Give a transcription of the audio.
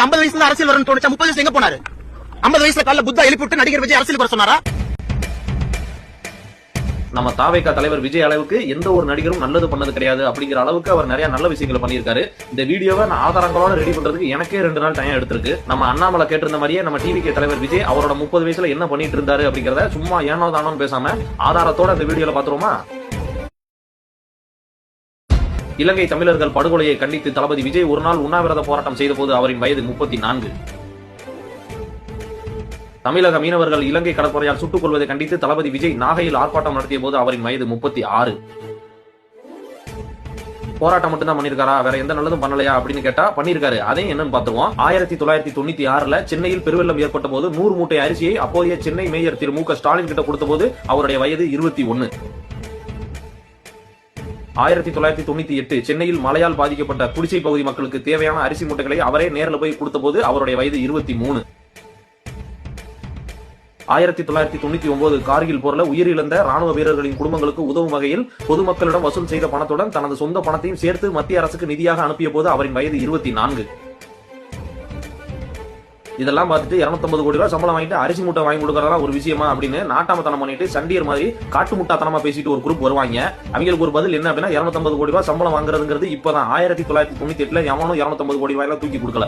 50 வயசுல அரசியல் வரணும் தோணுச்சா? 30 வயசுல எங்க போனாரு? 50 வயசுல காலைல புத்தா எழுப்பி விட்டு நடிகர் விஜய் அரசியலுக்கு வர சொன்னாரா? நம்ம தாவேகா தலைவர் விஜய் அளவுக்கு எந்த ஒரு நடிகரும் நல்லது பண்ணது கிடையாது அப்படிங்கிற அளவுக்கு அவர் நிறைய நல்ல விஷயங்களை பண்ணியிருக்காரு. இந்த வீடியோவை நான் ஆதாரங்களோட ரெடி பண்றதுக்கு எனக்கே 2 நாள் டைம் எடுத்திருக்கு. நம்ம அண்ணாமலை கேட்டிருந்த மாதிரியே நம்ம டிவிகே தலைவர் விஜய் அவரோட 30 வயசுல என்ன பண்ணிட்டு இருந்தாரு அப்படிங்கறத சும்மா ஏனோ தானோன்னு பேசாம ஆதாரத்தோட இந்த வீடியோல பாத்துருவோமா? இலங்கை தமிழர்கள் படுகொலையை கண்டித்து தளபதி விஜய் ஒரு நாள் உண்ணாவிரத போராட்டம் செய்த போது அவரின் வயது 34. தமிழக மீனவர்கள் இலங்கை கடற்படையால் சுட்டுக் கொள்வதை கண்டித்து தளபதி விஜய் நாகையில் ஆர்ப்பாட்டம் நடத்திய போது அவரின் வயது 36. போராட்டம் மட்டும் தான் பண்ணிருக்காரா, வேற எந்த நல்லதும் பண்ணலையா அப்படின்னு கேட்டா பண்ணிருக்காரு. அதையும் என்னன்னு பாத்துருவோம். 1996 சென்னையில் பெருவெள்ளம் ஏற்பட்ட போது 100 மூட்டை அரிசியை அப்போதைய சென்னை மேயர் திரு மு க ஸ்டாலின் கிட்ட கொடுத்த போது அவருடைய வயது 21. 1998 சென்னையில் மழையால் பாதிக்கப்பட்ட குடிசை பகுதி மக்களுக்கு தேவையான அரிசி மூட்டைகளை அவரே நேரில் போய் கொடுத்த போது அவருடைய வயது 23. 1999 கார்கில் போர்ல உயிரிழந்த ராணுவ வீரர்களின் குடும்பங்களுக்கு உதவும் வகையில் பொதுமக்களிடம் வசூல் செய்த பணத்துடன் தனது சொந்த பணத்தையும் சேர்த்து மத்திய அரசுக்கு நிதியாக அனுப்பிய போது அவரின் வயது 24. இதெல்லாம் பார்த்துட்டு 250 கோடி ரூபாய் சம்பளம் வாங்கிட்டு அரிசி மூட்டை வாங்கி கொடுக்கறதா ஒரு விஷயமா அப்படின்னு நாட்டாமத்தனம் பண்ணிட்டு சண்டியர் மாதிரி காட்டு முட்டாத்தனமா பேசிட்டு ஒரு குரூப் வருவாங்க. அவங்களுக்கு ஒரு பதில் என்ன அப்படின்னா 250 கோடி ரூபாய் சம்பளம் வாங்குறதுங்கிறது இப்பதான் 1998 எவனும் 250 கோடி ரூபாய் தூக்கி கொடுக்கல.